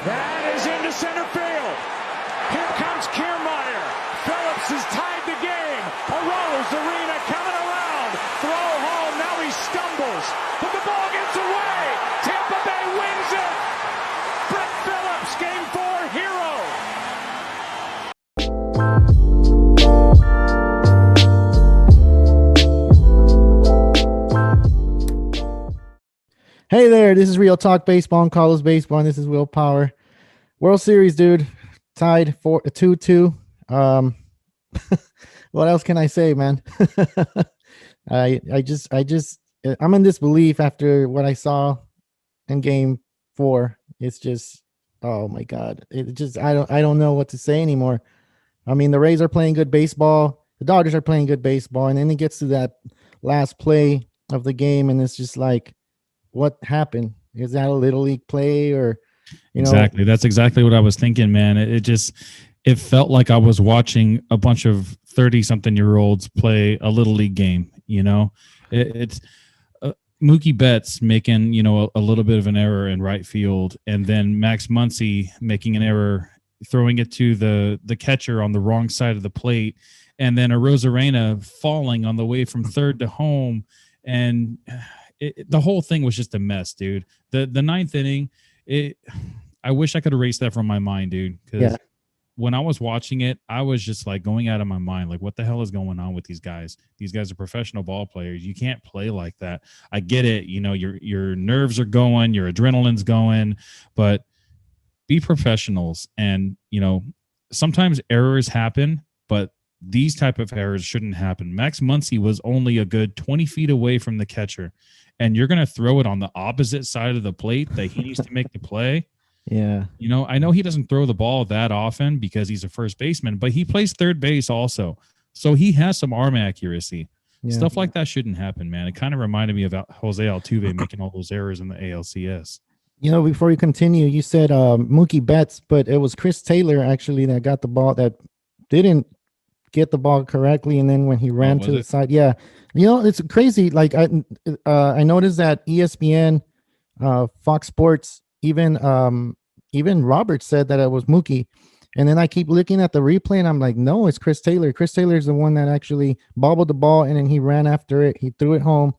That is into center field. Here comes Kiermaier. Phillips has tied the game. Arena coming around. Throw home. Now he stumbles. But the ball gets away. Tampa Bay wins it. Brett Phillips, game 4 hero. Hey there, this is Real Talk Baseball and Carlos Baseball, and this is Will Power. World Series, dude, tied for 2-2. What else can I say, man? I'm in disbelief after what I saw in Game 4. It's just, oh my God! I don't know what to say anymore. I mean, the Rays are playing good baseball, the Dodgers are playing good baseball, and then it gets to that last play of the game, and it's just like, what happened? Is that a little league play or, Exactly. That's exactly what I was thinking, man. It felt like I was watching a bunch of 30-something-year-olds play a little league game. It's Mookie Betts making, a little bit of an error in right field, and then Max Muncy making an error, throwing it to the catcher on the wrong side of the plate, and then Arena falling on the way from third to home, and the whole thing was just a mess, dude. The ninth inning, I wish I could erase that from my mind, dude. Because when I was watching it, I was just like going out of my mind. Like, what the hell is going on with these guys? These guys are professional ball players. You can't play like that. I get it. Your nerves are going, your adrenaline's going, but be professionals. And, sometimes errors happen, but these type of errors shouldn't happen. Max Muncy was only a good 20 feet away from the catcher, and you're going to throw it on the opposite side of the plate that he needs to make the play. Yeah. I know he doesn't throw the ball that often because he's a first baseman, but he plays third base also. So he has some arm accuracy. Yeah. Stuff like that shouldn't happen, man. It kind of reminded me of Jose Altuve making all those errors in the ALCS. Before you continue, you said Mookie Betts, but it was Chris Taylor actually that got the ball, that didn't get the ball correctly, and then when he ran to the side, it's crazy. Like I noticed that ESPN, Fox Sports, even Roberts said that it was Mookie, and then I keep looking at the replay and I'm like, no, it's Chris Taylor. Chris Taylor is the one that actually bobbled the ball, and then he ran after it. He threw it home.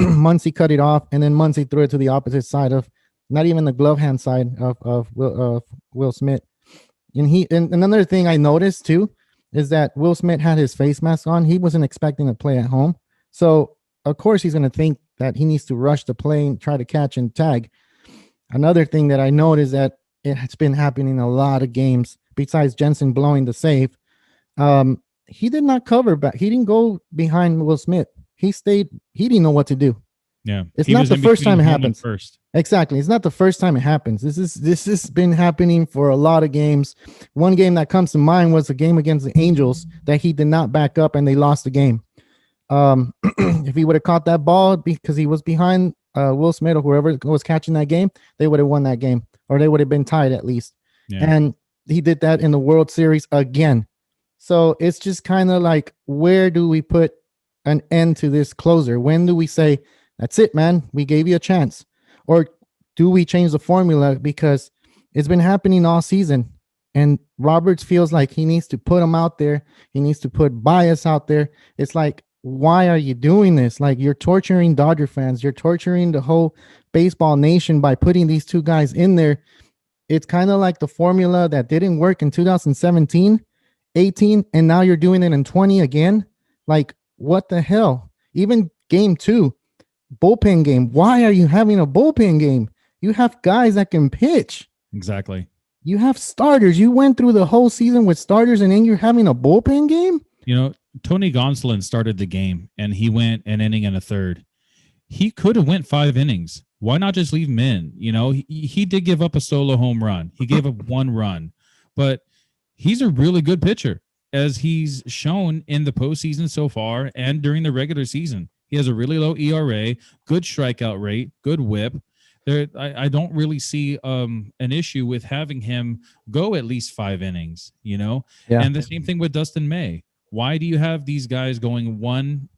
Muncy cut it off, and then Muncy threw it to the opposite side of, not even the glove hand side of Will Smith. And another thing I noticed too is that Will Smith had his face mask on. He wasn't expecting to play at home. So, of course, he's going to think that he needs to rush the play and try to catch and tag. Another thing that I noticed that it's been happening in a lot of games, besides Jansen blowing the save, he did not cover back. He didn't go behind Will Smith. He stayed. He didn't know what to do. Yeah. It's not the first time it happens. Exactly. It's not the first time it happens. This has been happening for a lot of games. One game that comes to mind was a game against the Angels that he did not back up, and they lost the game. If he would have caught that ball because he was behind Will Smith or whoever was catching that game, they would have won that game, or they would have been tied at least. Yeah. And he did that in the World Series again. So it's just kind of like, where do we put an end to this closer? When do we say, that's it, man, we gave you a chance? Or do we change the formula? Because it's been happening all season, and Roberts feels like he needs to put him out there. He needs to put bias out there. It's like, why are you doing this? Like, you're torturing Dodger fans. You're torturing the whole baseball nation by putting these two guys in there. It's kind of like the formula that didn't work in 2017, 18, and now you're doing it in 20 again. Like, what the hell? Even Game 2, bullpen game. Why are you having a bullpen game? You have guys that can pitch. Exactly. You have starters. You went through the whole season with starters, and then you're having a bullpen game? Tony Gonsolin started the game, and he went an inning and a third. He could have went 5 innings. Why not just leave him in? He did give up a solo home run. He gave up 1 run, but he's a really good pitcher, as he's shown in the postseason so far and during the regular season. He has a really low ERA, good strikeout rate, good whip. I don't really see an issue with having him go at least 5 innings, Yeah. And the same thing with Dustin May. Why do you have these guys going 1,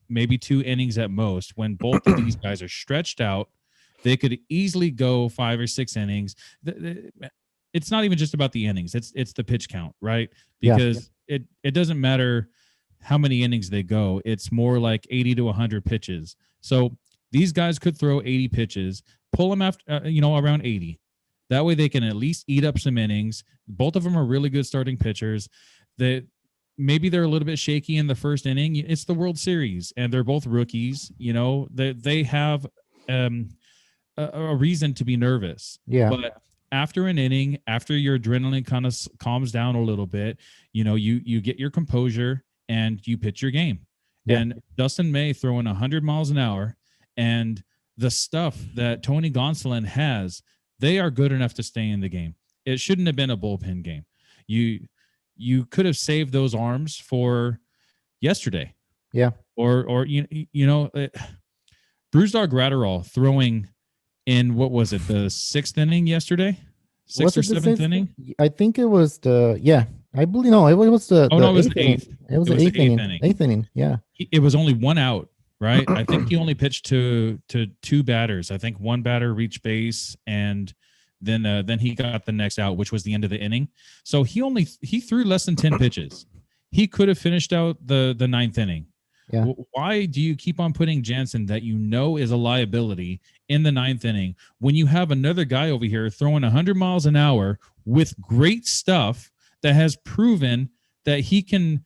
maybe 2 innings at most when both of these guys are stretched out? They could easily go 5 or 6 innings. It's not even just about the innings. It's the pitch count, right? Because it doesn't matter how many innings they go. It's more like 80 to 100 pitches. So these guys could throw 80 pitches, pull them after, around 80. That way they can at least eat up some innings. Both of them are really good starting pitchers. Maybe they're a little bit shaky in the first inning. It's the World Series, and they're both rookies. They have a reason to be nervous. Yeah. But after an inning, after your adrenaline kind of calms down a little bit, you get your composure and you pitch your game. Yeah. And Dustin May throwing 100 miles an hour, and the stuff that Tony Gonsolin has, they are good enough to stay in the game. It shouldn't have been a bullpen game. You could have saved those arms for yesterday. Yeah. Or Bruce Dog Gratterall throwing in, what was it, the 6th inning yesterday? 6th or 7th inning? I think it was I believe, no, it was it was the 8th. It was the 8th inning. 8th inning, yeah. It was only 1 out, right? I think he only pitched to 2 batters. I think 1 batter reached base, and then he got the next out, which was the end of the inning. So he threw less than 10 pitches. He could have finished out the 9th inning. Yeah. Why do you keep on putting Jansen, that is a liability, in the 9th inning when you have another guy over here throwing 100 miles an hour with great stuff that has proven that he can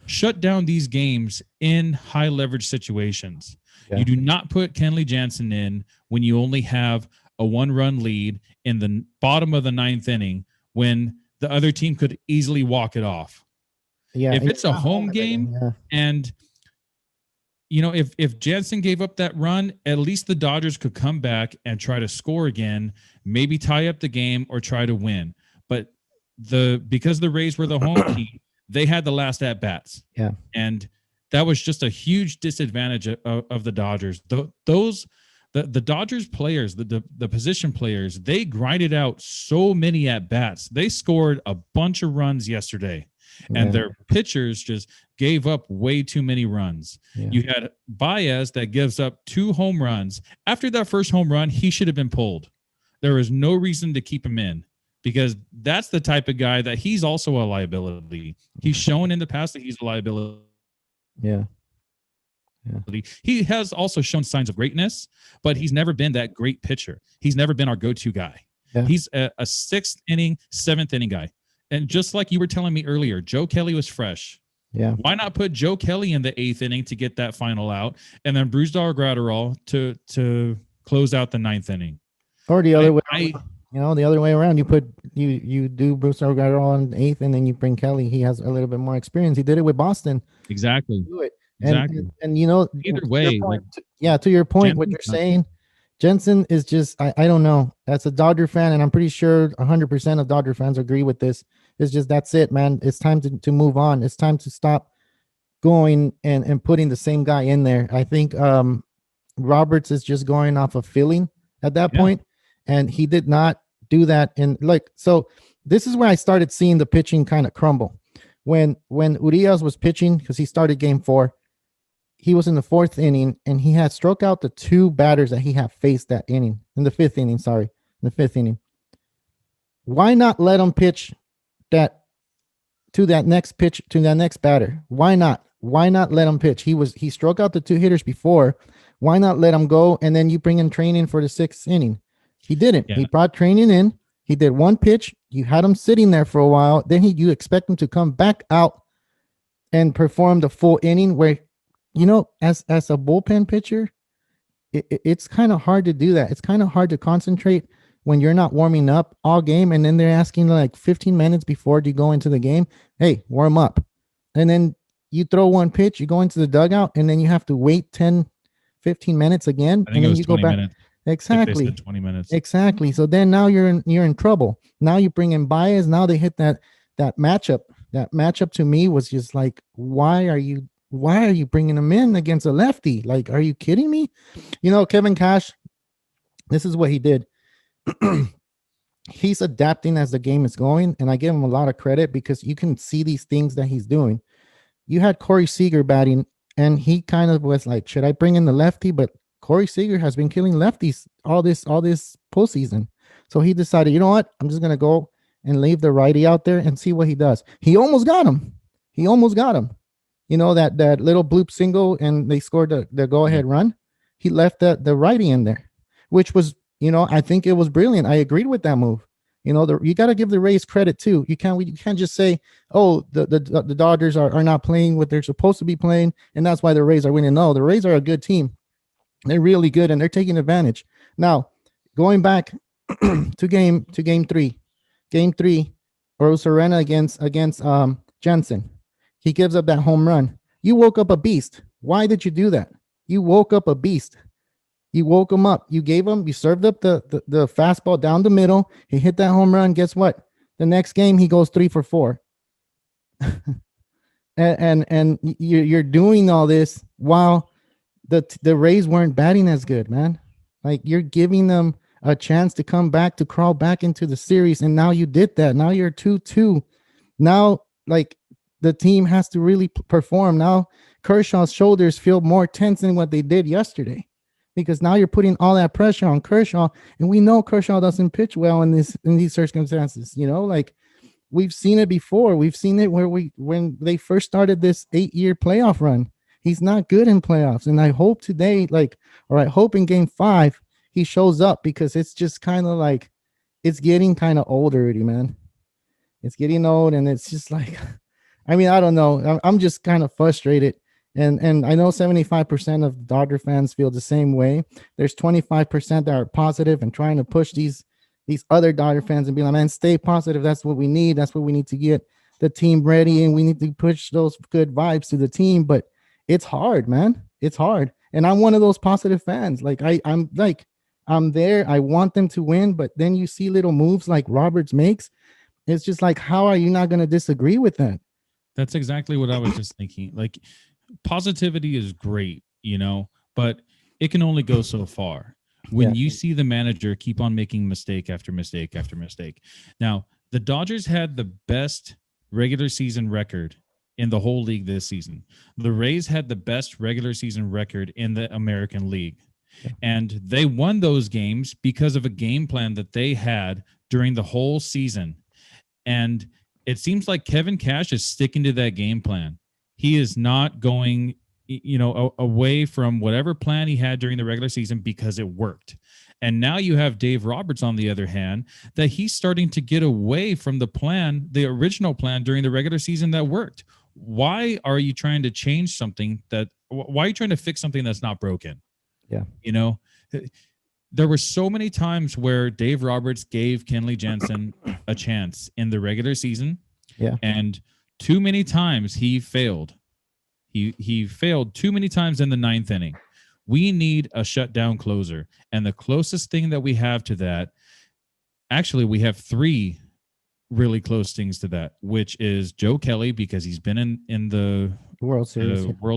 shut down these games in high leverage situations? Yeah. You do not put Kenley Jansen in when you only have a 1-run lead in the bottom of the 9th inning, when the other team could easily walk it off. Yeah. If it's a home game, and if Jansen gave up that run, at least the Dodgers could come back and try to score again, maybe tie up the game or try to win. But because the Rays were the home team, they had the last at bats. Yeah. And that was just a huge disadvantage of the Dodgers. The Dodgers players, the position players, they grinded out so many at bats. They scored a bunch of runs yesterday, and their pitchers just gave up way too many runs. Yeah. You had Baez that gives up 2 home runs. After that first home run, he should have been pulled. There is no reason to keep him in, because that's the type of guy that he's also a liability. He's shown in the past that he's a liability. Yeah. He has also shown signs of greatness, but he's never been that great pitcher. He's never been our go-to guy. Yeah. He's a 6th inning, 7th inning guy. And just like you were telling me earlier, Joe Kelly was fresh. Yeah. Why not put Joe Kelly in the 8th inning to get that final out, and then Bruce Dog Gratterall to close out the 9th inning? Or the other way. The other way around. You do Bruce Dog Gratterall on the 8th, and then you bring Kelly. He has a little bit more experience. He did it with Boston. Exactly. Do it. Exactly. And either way, to your point, what you're saying, Jansen is just, I don't know. That's a Dodger fan, and I'm pretty sure 100% of Dodger fans agree with this. It's just, that's it, man. It's time to move on. It's time to stop going and putting the same guy in there. I think Roberts is just going off of feeling at that point, and he did not do that. And so this is where I started seeing the pitching kind of crumble. When Urias was pitching, because he started game 4, he was in the 4th inning, and he had struck out the 2 batters that he had faced that inning, in the 5th inning. Why not let him pitch to that next batter? Why not let him pitch? He struck out the 2 hitters before. Why not let him go? And then you bring in training for the 6th inning. He didn't. Yeah. He brought training in. He did 1 pitch. You had him sitting there for a while. Then you expect him to come back out and perform the full inning, where, as a bullpen pitcher, it's kind of hard to do that. It's kind of hard to concentrate when you're not warming up all game, and then they're asking like 15 minutes before you go into the game, hey, warm up. And then you throw 1 pitch, you go into the dugout, and then you have to wait 10, 15 minutes again, and then you go back. Minutes. Exactly. 20 minutes. Exactly. So then now you're in trouble. Now you bring in Baez. Now they hit that matchup. That matchup to me was just like, why are you bringing him in against a lefty? Like, are you kidding me? Kevin Cash, this is what he did. He's adapting as the game is going, and I give him a lot of credit, because you can see these things that he's doing. You had Corey Seager batting, and he kind of was like, should I bring in the lefty? But Corey Seager has been killing lefties all this postseason. So he decided, you know what? I'm just gonna go and leave the righty out there and see what he does. He almost got him. You know, that little bloop single, and they scored the go ahead run. He left the righty in there, which was, you know, I think it was brilliant. I agreed with that move. You know, you got to give the Rays credit too. You can't just say, oh, the Dodgers are not playing what they're supposed to be playing, and that's why the Rays are winning. No, the Rays are a good team. They're really good, and they're taking advantage. Now, going back to game three, Rosarena against Jansen. He gives up that home run. You woke up a beast. Why did you do that? You woke up a beast. You woke him up. You served up the fastball down the middle. He hit that home run. Guess what? The next game, he goes 3 for 4. and you're doing all this while the Rays weren't batting as good, man. Like, you're giving them a chance to come back, to crawl back into the series, and now you did that. Now you're 2-2. Now, like, the team has to really perform. Now Kershaw's shoulders feel more tense than what they did yesterday, because now you're putting all that pressure on Kershaw, and we know Kershaw doesn't pitch well in these circumstances. You know, like, we've seen it before. We've seen it when they first started this 8-year playoff run. He's not good in playoffs, and I hope today, I hope in game 5 he shows up, because it's just kind of like, it's getting kind of old already, man. It's getting old, and it's just like, I mean, I don't know. I'm just kind of frustrated. And I know 75% of Dodger fans feel the same way. There's 25% that are positive and trying to push these other Dodger fans and be like, man, stay positive. That's what we need. That's what we need to get the team ready. And we need to push those good vibes to the team. But it's hard, man. It's hard. And I'm one of those positive fans. Like, I'm there. I want them to win. But then you see little moves like Roberts makes. It's just like, how are you not going to disagree with that? That's exactly what I was just thinking. Like, positivity is great, you know, but it can only go so far. When you see the manager keep on making mistake after mistake after mistake. Now, the Dodgers had the best regular season record in the whole league this season. The Rays had the best regular season record in the American League. And they won those games because of a game plan that they had during the whole season. And it seems like Kevin Cash is sticking to that game plan. He is not going, you know, away from whatever plan he had during the regular season, because it worked. And now you have Dave Roberts, on the other hand, that he's starting to get away from the original plan during the regular season that worked. Why are you trying to change something why are you trying to fix something that's not broken? Yeah. You know, there were so many times where Dave Roberts gave Kenley Jansen a chance in the regular season. Yeah. And too many times he failed. He failed too many times in the 9th inning. We need a shutdown closer. And the closest thing that we have to that, actually, we have 3 really close things to that, which is Joe Kelly, because he's been in the World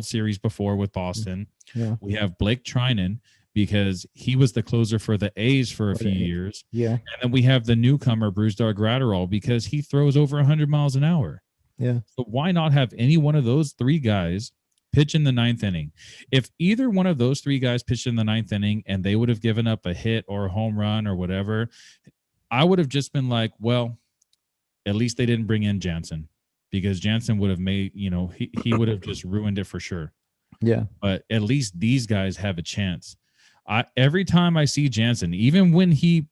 Series before with Boston. Yeah. We have Blake Trinan, because he was the closer for the A's for a few years. Yeah. And then we have the newcomer, Brusdar Graterol, because he throws over 100 miles an hour. Yeah. So why not have any one of those 3 guys pitch in the 9th inning? If either one of those 3 guys pitched in the 9th inning and they would have given up a hit or a home run or whatever, I would have just been like, well, at least they didn't bring in Jansen, because Jansen would have made, you know, he would have just ruined it for sure. Yeah. But at least these guys have a chance. Every time I see Jansen, even when he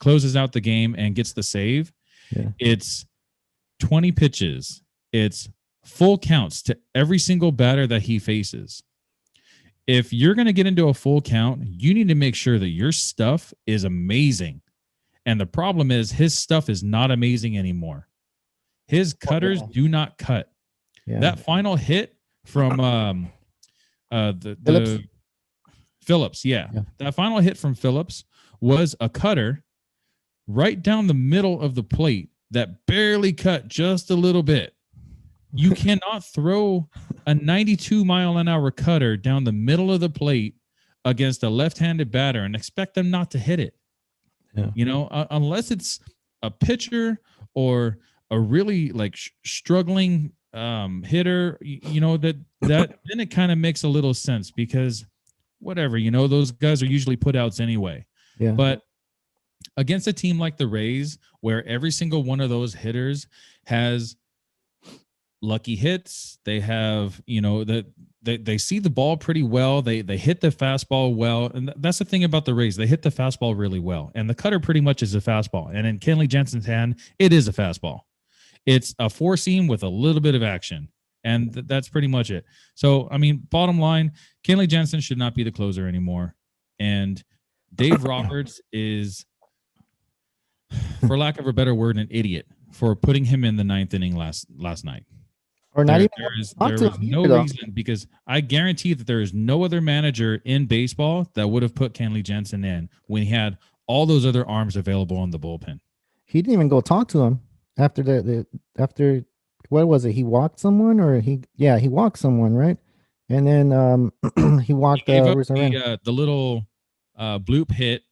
closes out the game and gets the save, it's 20 pitches. It's full counts to every single batter that he faces. If you're going to get into a full count, you need to make sure that your stuff is amazing. And the problem is his stuff is not amazing anymore. His cutters do not cut. Yeah. That final hit from Phillips, that final hit from Phillips was a cutter right down the middle of the plate that barely cut just a little bit. You cannot throw a 92-mile-an-hour cutter down the middle of the plate against a left-handed batter and expect them not to hit it. Yeah. You know, unless it's a pitcher or a really struggling hitter, you know, that then it kind of makes a little sense, because whatever, those guys are usually put outs anyway. Yeah. But against a team like the Rays, where every single one of those hitters has lucky hits, they have, they see the ball pretty well. They hit the fastball well. And that's the thing about the Rays. They hit the fastball really well. And the cutter pretty much is a fastball. And in Kenley Jansen's hand, it is a fastball. It's a four seam with a little bit of action. And that's pretty much it. So, I mean, bottom line, Kenley Jansen should not be the closer anymore. And Dave Roberts is, for lack of a better word, an idiot for putting him in the ninth inning last night. Or not even. There is no reason, because I guarantee that there is no other manager in baseball that would have put Kenley Jansen in when he had all those other arms available in the bullpen. He didn't even go talk to him after after what was it? He walked someone, or he walked someone, right? And then he walked the little bloop hit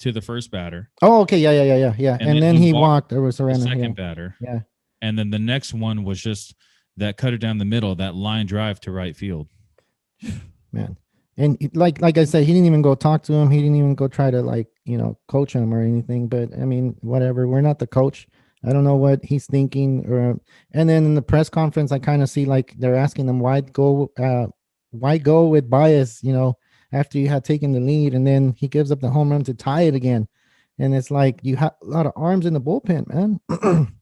to the first batter. Oh, okay, yeah. And then he walked the second batter. Yeah. And then the next one was just that cutter down the middle, that line drive to right field. Man. And like I said, he didn't even go talk to him. He didn't even go try to coach him or anything. But I mean, whatever. We're not the coach. I don't know what he's thinking. And then in the press conference, I kind of see like they're asking them why go with Baez, after you had taken the lead, and then he gives up the home run to tie it again. And it's like you have a lot of arms in the bullpen, man.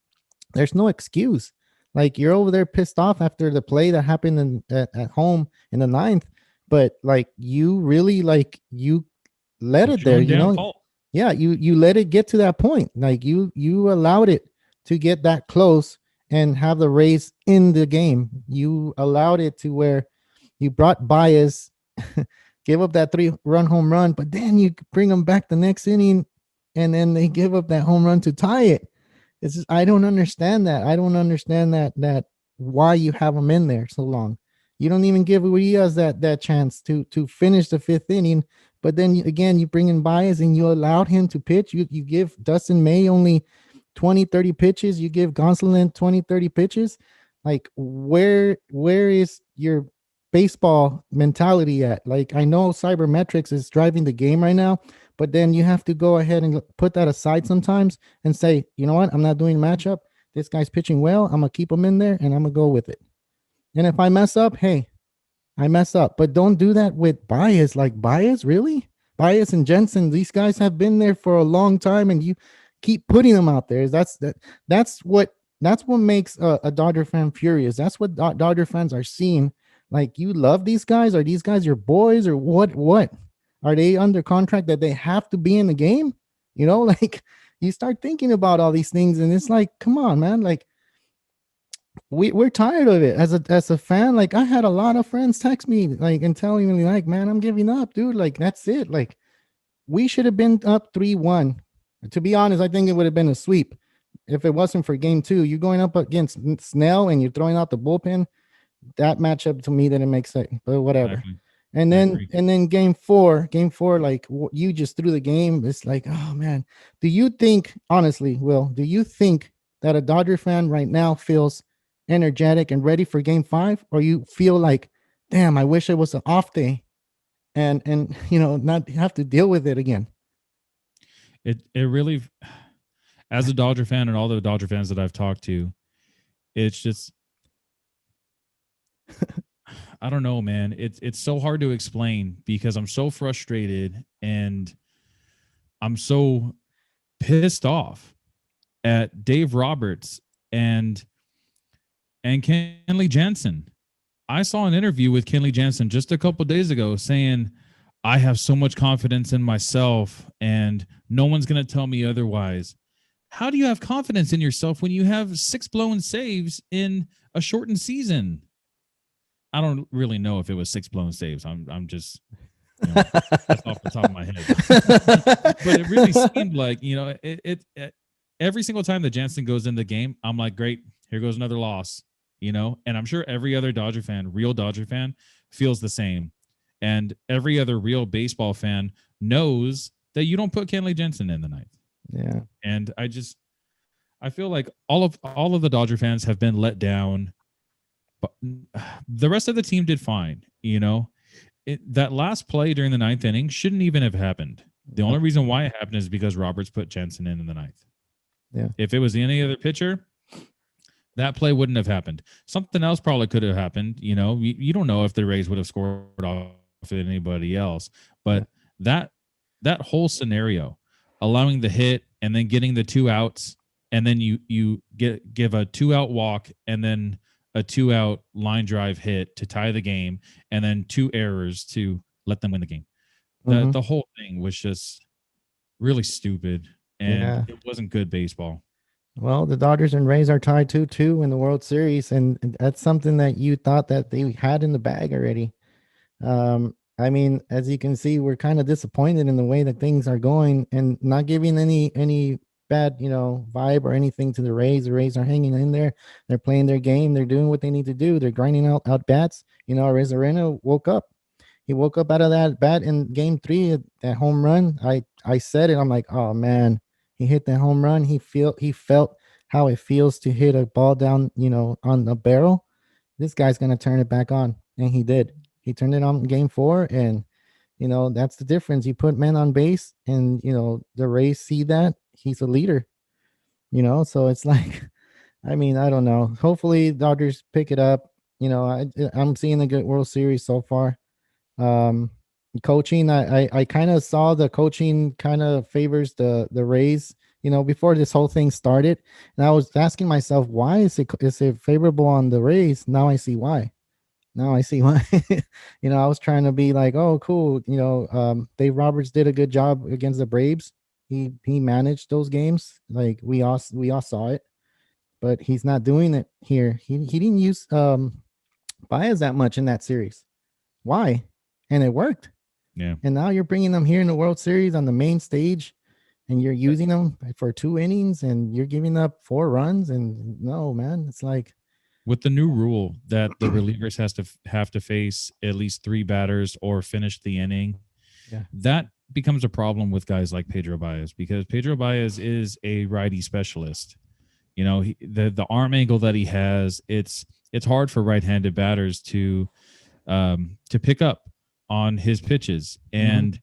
There's no excuse. Like, you're over there pissed off after the play that happened at home in the ninth, but like you really you let it there, Yeah, you let it get to that point. Like you allowed it to get that close and have the Rays in the game. You allowed it to where you brought Baez, give up that 3-run home run, but then you bring them back the next inning, and then they give up that home run to tie it. It's just, I don't understand that. I don't understand that why you have them in there so long. You don't even give Urias that chance to finish the fifth inning. But then again, you bring in Baez and you allowed him to pitch. You give Dustin May only 20, 30 pitches. You give Gonsolin 20, 30 pitches. Like, where is your baseball mentality at? Like, I know cybermetrics is driving the game right now, but then you have to go ahead and put that aside sometimes and say, you know what? I'm not doing matchup. This guy's pitching well. I'm going to keep him in there and I'm going to go with it. And if I mess up, hey, I mess up. But don't do that with Baez. Like, Baez, really? Baez and Jansen, these guys have been there for a long time, and you keep putting them out there. That's what makes a Dodger fan furious. That's what Dodger fans are seeing. Like, you love these guys? Are these guys your boys, or what? Are they under contract that they have to be in the game? Like, you start thinking about all these things, and it's like, come on, man. Like, we're tired of it as a fan. Like, I had a lot of friends text me and telling me like, man, I'm giving up, dude. Like, that's it. Like, we should have been up 3-1. To be honest, I think it would have been a sweep if it wasn't for game 2. You're going up against Snell and you're throwing out the bullpen. That matchup to me didn't make sense, but whatever. Exactly. And then game four, like, you just threw the game. It's like, oh man. Do you think, honestly, Will, that a Dodger fan right now feels energetic and ready for game 5, or you feel like, damn, I wish it was an off day and not have to deal with it again? It really, as a Dodger fan and all the Dodger fans that I've talked to, it's just I don't know, man. It's so hard to explain because I'm so frustrated and I'm so pissed off at Dave Roberts and Kenley Jansen. I saw an interview with Kenley Jansen just a couple days ago saying, I have so much confidence in myself and no one's going to tell me otherwise. How do you have confidence in yourself when you have 6 blown saves in a shortened season? I don't really know if it was 6 blown saves. I'm just, that's off the top of my head. But it really seemed like, it every single time that Jansen goes in the game, I'm like, great, here goes another loss, and I'm sure every other Dodger fan, real Dodger fan, feels the same. And every other real baseball fan knows that you don't put Kenley Jansen in the ninth. Yeah. And I feel like all of the Dodger fans have been let down. But the rest of the team did fine, that last play during the ninth inning shouldn't even have happened. The only reason why it happened is because Roberts put Jansen in the ninth. Yeah. If it was any other pitcher, that play wouldn't have happened. Something else probably could have happened. You don't know if the Rays would have scored off anybody else, but that whole scenario, allowing the hit and then getting the 2 outs, and then you give a 2-out walk and then a 2-out line drive hit to tie the game, and then 2 errors to let them win the game. The whole thing was just really stupid, and it wasn't good baseball. Well, the Dodgers and Rays are tied 2-2 in the World Series, and that's something that you thought that they had in the bag already. I mean, as you can see, we're kind of disappointed in the way that things are going, and not giving any bad, vibe or anything to the Rays. The Rays are hanging in there. They're playing their game. They're doing what they need to do. They're grinding out bats. Arena woke up. He woke up out of that bat in Game 3, that home run. I said it. I'm like, oh man. He hit the home run. He felt how it feels to hit a ball down, on the barrel. This guy's gonna turn it back on, and he did. He turned it on in Game 4, and that's the difference. You put men on base, and the Rays see that he's a leader. So it's like, I mean, I don't know. Hopefully, Dodgers pick it up. I'm seeing a good World Series so far. Coaching, I kind of saw the coaching kind of favors the Rays, before this whole thing started, and I was asking myself, why is it favorable on the Rays? Now I see why. I was trying to be like, oh cool, Dave Roberts did a good job against the Braves. He managed those games, like we all saw it, but he's not doing it here. He didn't use Baez that much in that series. Why? And it worked. Yeah. And now you're bringing them here in the World Series on the main stage, and you're using them for 2 innings, and you're giving up 4 runs. And no, man, it's like, with the new rule that the relievers have to face at least 3 batters or finish the inning, that becomes a problem with guys like Pedro Baez, because Pedro Baez is a righty specialist. The arm angle that he has, it's hard for right-handed batters to pick up on his pitches, and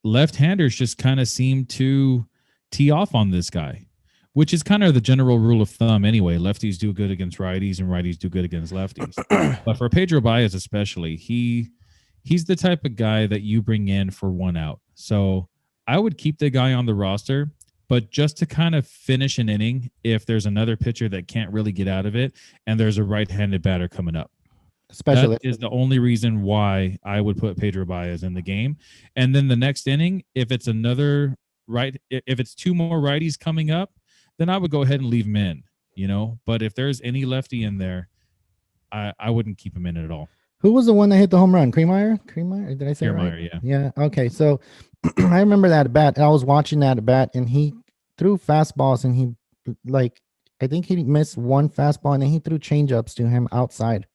left-handers just kind of seem to tee off on this guy, which is kind of the general rule of thumb anyway. Lefties do good against righties, and righties do good against lefties. But for Pedro Baez especially, he's the type of guy that you bring in for 1 out. So I would keep the guy on the roster, but just to kind of finish an inning if there's another pitcher that can't really get out of it and there's a right-handed batter coming up. That is the only reason why I would put Pedro Baez in the game. And then the next inning, if it's 2 more righties coming up, then I would go ahead and leave him in, But if there's any lefty in there, I wouldn't keep him in at all. Who was the one that hit the home run? Kiermaier? Did I say Kiermaier, right? yeah. Yeah. Okay. So I remember that bat. I was watching that bat, and he threw fastballs, and I think he missed 1 fastball, and then he threw changeups to him outside,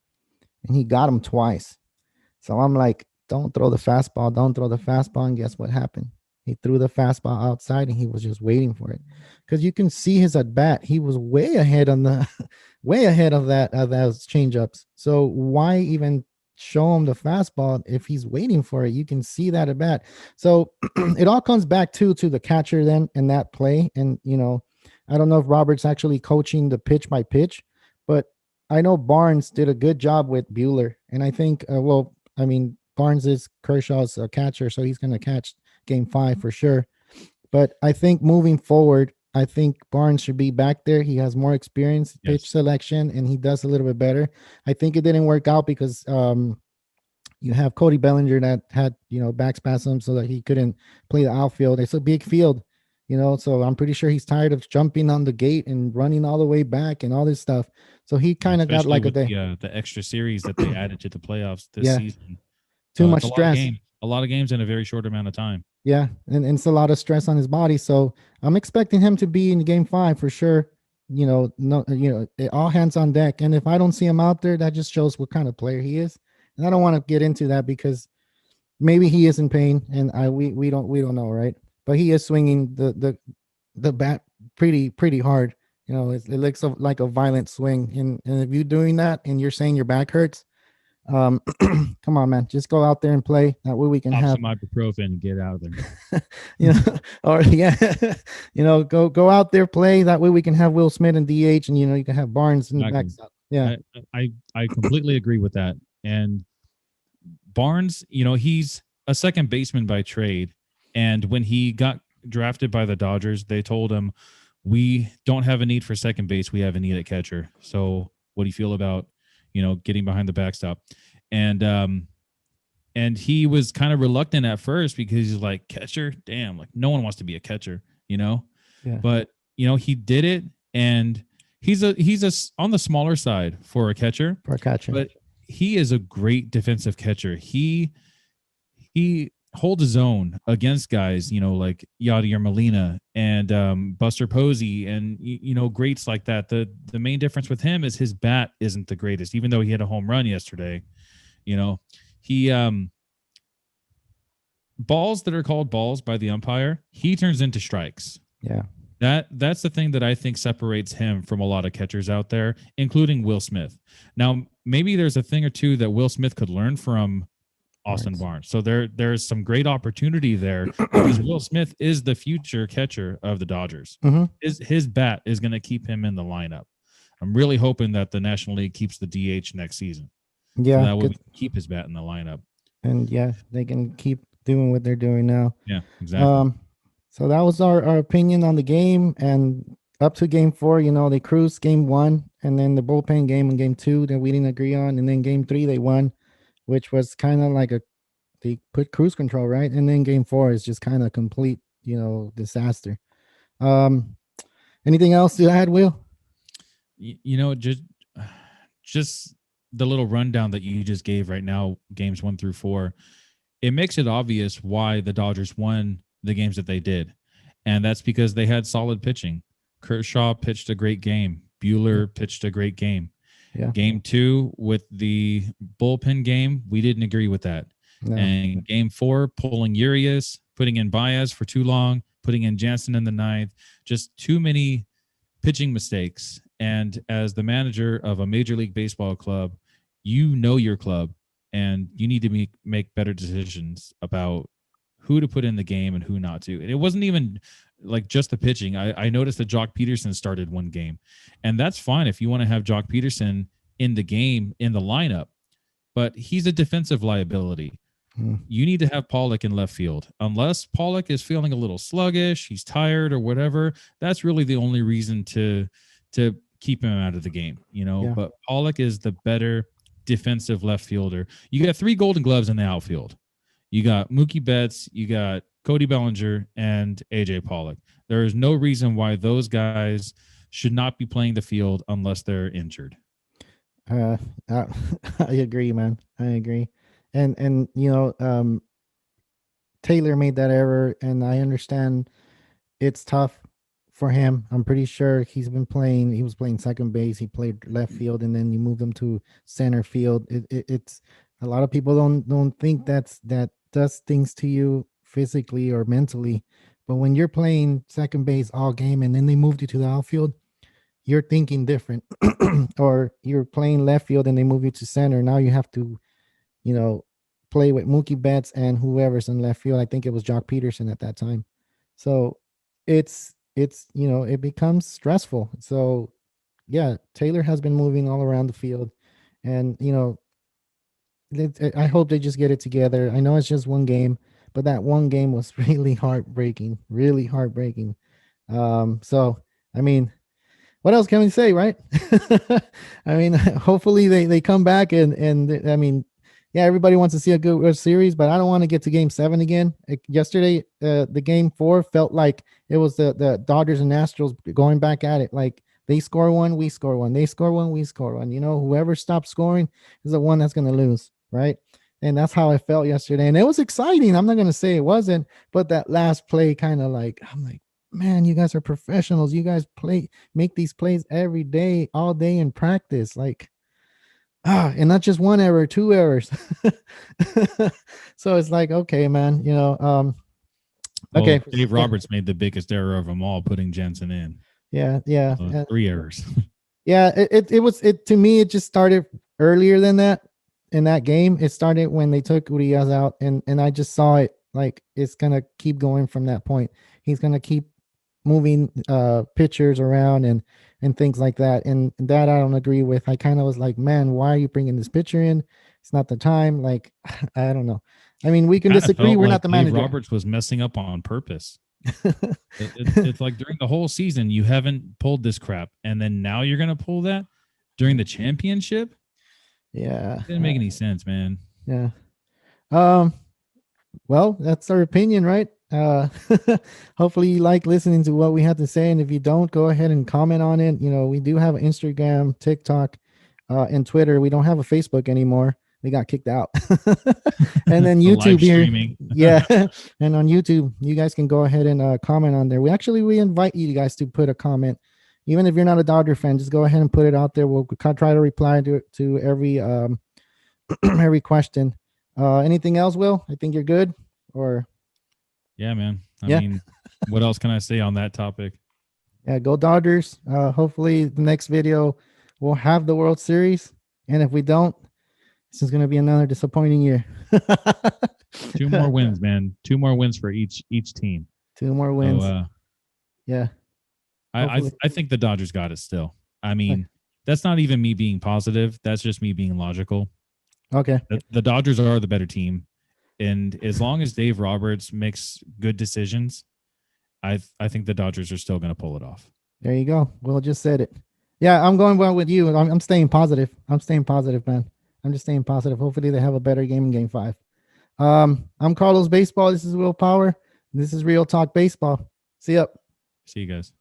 and he got him twice. So I'm like, don't throw the fastball. Don't throw the fastball. And guess what happened? He threw the fastball outside, and he was just waiting for it, because you can see his at bat. He was way ahead of those changeups. So why even show him the fastball if he's waiting for it? You can see that at bat. So it all comes back to the catcher then in that play. And I don't know if Robert's actually coaching the pitch by pitch, but I know Barnes did a good job with Buehler, and I think Barnes is Kershaw's catcher, so he's going to catch Game 5 for sure. But I think moving forward, I think Barnes should be back there. He has more experience, pitch selection, and he does a little bit better. I think it didn't work out because you have Cody Bellinger that had back spasms, so that he couldn't play the outfield. It's a big field, so I'm pretty sure he's tired of jumping on the gate and running all the way back and all this stuff. So he kind of got like a day. The extra series that they added to the playoffs this season. Too much stress. A lot of games in a very short amount of time. Yeah, and it's a lot of stress on his body. So I'm expecting him to be in Game 5 for sure. All hands on deck. And if I don't see him out there, that just shows what kind of player he is. And I don't want to get into that because maybe he is in pain, and we don't know, right? But he is swinging the bat pretty hard. It looks like a violent swing. And if you're doing that and you're saying your back hurts, Come on, man, just go out there and play. That way we can Pop have some ibuprofen and get out of there. or yeah, go out there, play. That way we can have Will Smith and DH, and you can have Barnes in the backstop. Yeah, I completely agree with that. And Barnes, he's a second baseman by trade. And when he got drafted by the Dodgers, they told him, we don't have a need for second base. We have a need at catcher. So what do you feel about, getting behind the backstop? And he was kind of reluctant at first because he's like, catcher? Damn, like no one wants to be a catcher, Yeah. But, he did it, and he's on the smaller side for a catcher. But he is a great defensive catcher. He holds his own against guys, like Yadier Molina and Buster Posey and greats like that. The main difference with him is his bat isn't the greatest, even though he hit a home run yesterday. He balls that are called balls by the umpire, he turns into strikes. Yeah. That's the thing that I think separates him from a lot of catchers out there, including Will Smith. Now, maybe there's a thing or two that Will Smith could learn from Austin Barnes. So there's some great opportunity there because Will Smith is the future catcher of the Dodgers. Mm-hmm. His bat is going to keep him in the lineup. I'm really hoping that the National League keeps the DH next season. Yeah, so that way we can keep his bat in the lineup. And yeah, they can keep doing what they're doing now. Yeah, exactly. So that was our opinion on the game, and up to game 4, they cruised game 1, and then the bullpen game in game 2 that we didn't agree on, and then game 3 they won, which was kind of like they put cruise control, right? And then game 4 is just kind of complete, disaster. Anything else to add, Will? Just the little rundown that you just gave right now, games 1 through 4, it makes it obvious why the Dodgers won the games that they did. And that's because they had solid pitching. Kershaw pitched a great game. Buehler pitched a great game. Yeah. Game 2 with the bullpen game, we didn't agree with that. No. And game 4, pulling Urias, putting in Baez for too long, putting in Jansen in the 9th, just too many pitching mistakes. And as the manager of a Major League Baseball club, you know your club, and you need to make better decisions about who to put in the game and who not to. And it wasn't even like just the pitching. I noticed that Jock Peterson started one game, and that's fine if you want to have Jock Peterson in the game, in the lineup, but he's a defensive liability. You need to have Pollock in left field. Unless Pollock is feeling a little sluggish, he's tired or whatever, that's really the only reason to keep him out of the game, Yeah. But Pollock is the better defensive left fielder. You got 3 Golden Gloves in the outfield. You got Mookie Betts, you got Cody Bellinger, and AJ Pollock. There is no reason why those guys should not be playing the field unless they're injured. I agree, man. I agree. And Taylor made that error, and I understand it's tough for him. I'm pretty sure he was playing second base. He played left field, and then you moved him to center field. It's a lot of people don't think that does things to you physically or mentally, but when you're playing second base all game and then they moved you to the outfield, you're thinking different. Or you're playing left field and they move you to center. Now you have to, play with Mookie Betts and whoever's in left field. I think it was Jock Peterson at that time. So it's it becomes stressful. So yeah, Taylor has been moving all around the field, and I hope they just get it together. I know it's just one game, but that one game was really heartbreaking. So, I mean, what else can we say, right? I mean, hopefully they come back and I mean, yeah, everybody wants to see a good series, but I don't want to get to game 7 again. Yesterday, the game 4 felt like it was the Dodgers and Astros going back at it. Like they score one, we score one. They score one, we score one. Whoever stops scoring is the one that's going to lose. Right. And that's how I felt yesterday. And it was exciting. I'm not going to say it wasn't, but that last play I'm like, man, you guys are professionals. You guys make these plays every day, all day in practice. Like, and not just one error, 2 errors. So it's like, okay, man, okay. Dave Roberts made the biggest error of them all, putting Jansen in. Yeah. 3 errors. Yeah. It was to me, it just started earlier than that. in that game. It started when they took Urias out, and I just saw it like it's gonna keep going from that point. He's gonna keep moving pitchers around and things like that, and that I don't agree with. I kind of was like, man, why are you bringing this pitcher in? It's not the time. Like, I don't know. I mean, we can disagree. We're not the manager. Dave Roberts was messing up on purpose. It's like during the whole season you haven't pulled this crap, and then now you're gonna pull that during the championship. Yeah, it didn't make any sense, man. Yeah. Well, that's our opinion, right? Hopefully you like listening to what we had to say, and if you don't, go ahead and comment on it. You know, we do have Instagram, TikTok, and Twitter. We don't have a Facebook anymore. We got kicked out. And then YouTube here. Yeah. And on YouTube, you guys can go ahead and comment on there. We invite you guys to put a comment. Even if you're not a Dodger fan, just go ahead and put it out there. We'll try to reply to every every question. Anything else, Will? I think you're good. Or yeah, man. I mean, what else can I say on that topic? Yeah, go Dodgers. Hopefully the next video we'll have the World Series. And if we don't, this is going to be another disappointing year. 2 more wins, man. 2 more wins for each team. 2 more wins. So, yeah. I think the Dodgers got it still. I mean, that's not even me being positive. That's just me being logical. Okay. The Dodgers are the better team. And as long as Dave Roberts makes good decisions, I think the Dodgers are still going to pull it off. There you go. Will just said it. Yeah, I'm going well with you. I'm staying positive. I'm staying positive, man. I'm just staying positive. Hopefully they have a better game in Game 5. I'm Carlos Baseball. This is Will Power. This is Real Talk Baseball. See you guys.